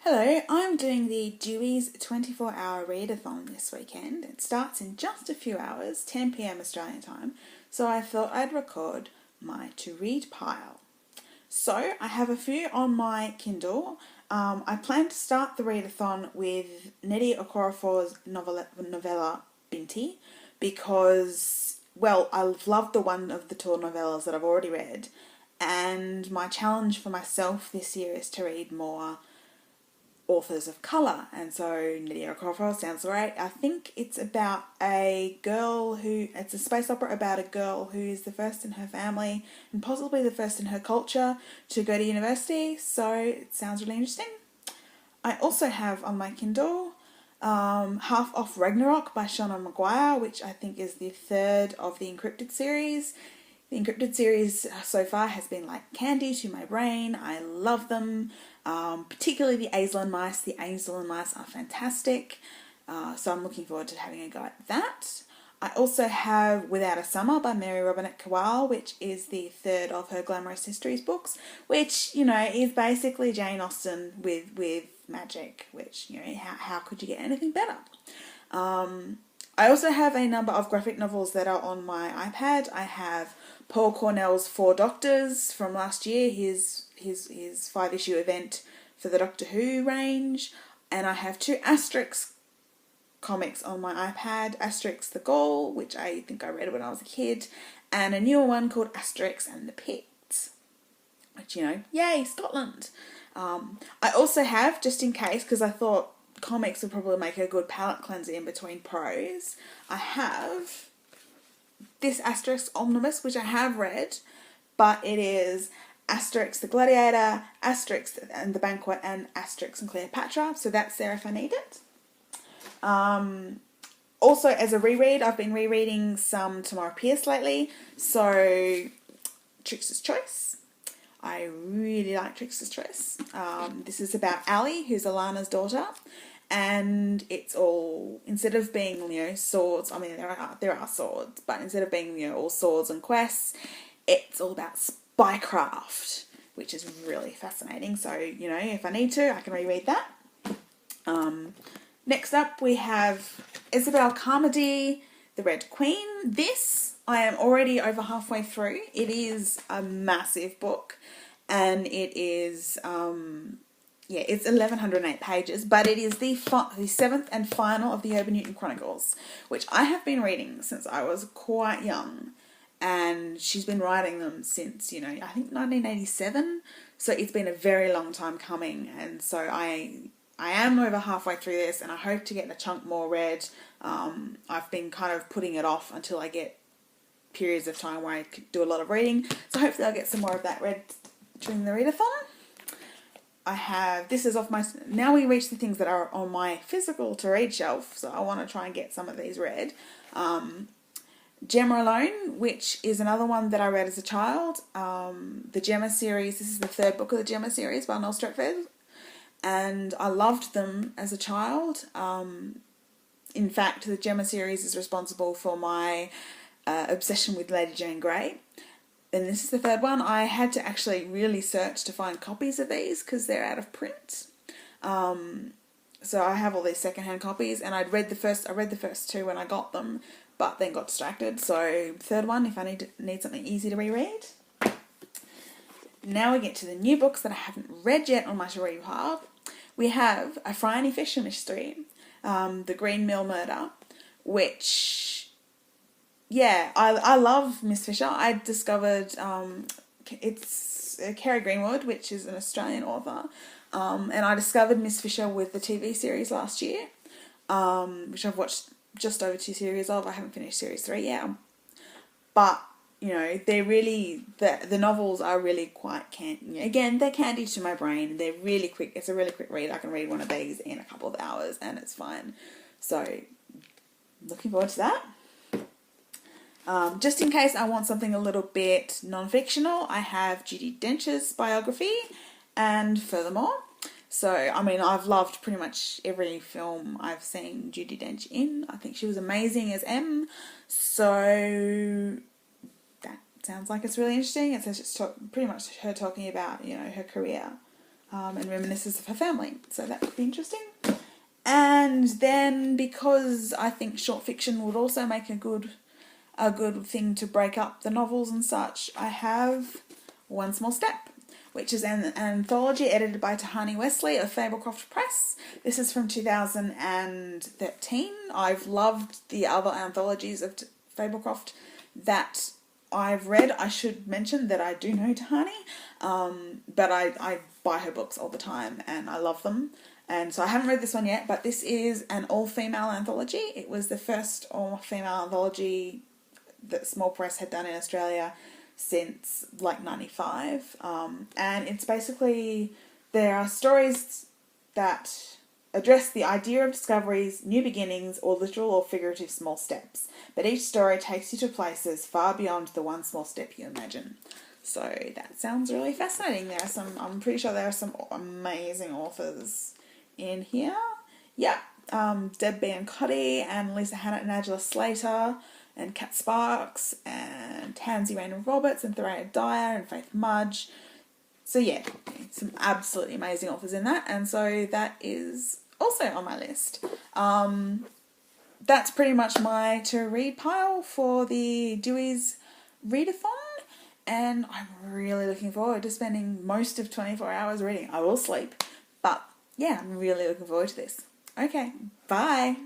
Hello, I'm doing the Dewey's 24-hour read-a-thon this weekend. It starts in just a few hours, 10 p.m. Australian time, so I thought I'd record my to-read pile. So I have a few on my Kindle. I plan to start the read-a-thon with Nnedi Okoarafor's novella Binti because, well, I've loved the one of the two novellas that I've already read, and my challenge for myself this year is to read more authors of colour, and so Nnedi Okoarafor sounds great. I think it's about it's a space opera about a girl who is the first in her family and possibly the first in her culture to go to university, so it sounds really interesting. I also have on my Kindle Half Off Ragnarok by Seanan McGuire, which I think is the third of the Encrypted series. The Encrypted series so far has been like candy to my brain. I love them, particularly the Aislinn mice. The Aislinn mice are fantastic, so I'm looking forward to having a go at that. I also have Without a Summer by Mary Robinette Kowal, which is the third of her Glamorous Histories books, which, is basically Jane Austen with magic, which, how could you get anything better? I also have a number of graphic novels that are on my iPad. I have Paul Cornell's Four Doctors from last year, his 5-issue event for the Doctor Who range, and I have two Asterix comics on my iPad, Asterix the Gaul, which I think I read when I was a kid, and a newer one called Asterix and the Picts, which, yay, Scotland. I also have, just in case, because I thought comics would probably make a good palate cleanser in between prose, I have this Asterix Omnibus, which I have read, but it is Asterix the Gladiator, Asterix and the Banquet, and Asterix and Cleopatra, so that's there if I need it. Also, as a reread, I've been rereading some Tamora Pierce lately, so Trickster's Choice. I really like Trickster's Choice. This is about Ali, who's Alana's daughter, and it's all, instead of being, swords, I mean, there are swords, but instead of being, all swords and quests, it's all about spycraft, which is really fascinating. So, if I need to, I can reread that. Next up, we have Isobelle Carmody, The Red Queen. This, I am already over halfway through. It is a massive book, and it is, it's 1,108 pages, but it is the seventh and final of the Urban Newton Chronicles, which I have been reading since I was quite young, and she's been writing them since, I think 1987, so it's been a very long time coming, and so I am over halfway through this, and I hope to get a chunk more read. I've been kind of putting it off until I get periods of time where I could do a lot of reading, so hopefully I'll get some more of that read during the read-a-thon. Now we reach the things that are on my physical to read shelf, so I want to try and get some of these read. Gemma Alone, which is another one that I read as a child. The Gemma series, this is the third book of the Gemma series by Noel Streatfeild, and I loved them as a child. In fact, the Gemma series is responsible for my obsession with Lady Jane Grey. And this is the third one. I had to actually really search to find copies of these because they're out of print. So I have all these secondhand copies, and I read the first two when I got them, but then got distracted. So third one, if I need something easy to reread. Now we get to the new books that I haven't read yet on my to read pile. We have A Phryne Fisher Mystery, The Green Mill Murder, which, I love Miss Fisher. I discovered it's Kerry Greenwood, which is an Australian author, and I discovered Miss Fisher with the TV series last year, which I've watched just over 2 series of. I haven't finished series 3 yet, but they're really, the novels are really quite again, they're candy to my brain. They're really quick. It's a really quick read. I can read one of these in a couple of hours and it's fine. So looking forward to that. Just in case I want something a little bit non-fictional, I have Judi Dench's biography and Furthermore. So, I've loved pretty much every film I've seen Judi Dench in. I think she was amazing as M. So that sounds like it's really interesting. It's just pretty much her talking about, her career. and reminiscences of her family. So that could be interesting. And then, because I think short fiction would also make a good thing to break up the novels and such, I have One Small Step, which is an anthology edited by Tehani Wessely of Fablecroft Press. This is from 2013. I've loved the other anthologies of Fablecroft that I've read. I should mention that I do know Tehani, but I buy her books all the time and I love them. And so I haven't read this one yet, but this is an all-female anthology. It was the first all-female anthology that Small Press had done in Australia since like 95. And it's basically, there are stories that address the idea of discoveries, new beginnings, or literal or figurative small steps. But each story takes you to places far beyond the one small step you imagine. So that sounds really fascinating. I'm pretty sure there are some amazing authors in here. Yeah, Deb B. and Cuddy, and Lisa Hannett and Angela Slater, and Kat Sparks, and Tansy Rayner Roberts, and Thoraya Dyer, and Faith Mudge. So yeah, some absolutely amazing authors in that, and so that is also on my list. That's pretty much my to-read pile for the Dewey's Read-a-thon, and I'm really looking forward to spending most of 24 hours reading. I will sleep, but yeah, I'm really looking forward to this. Okay, bye.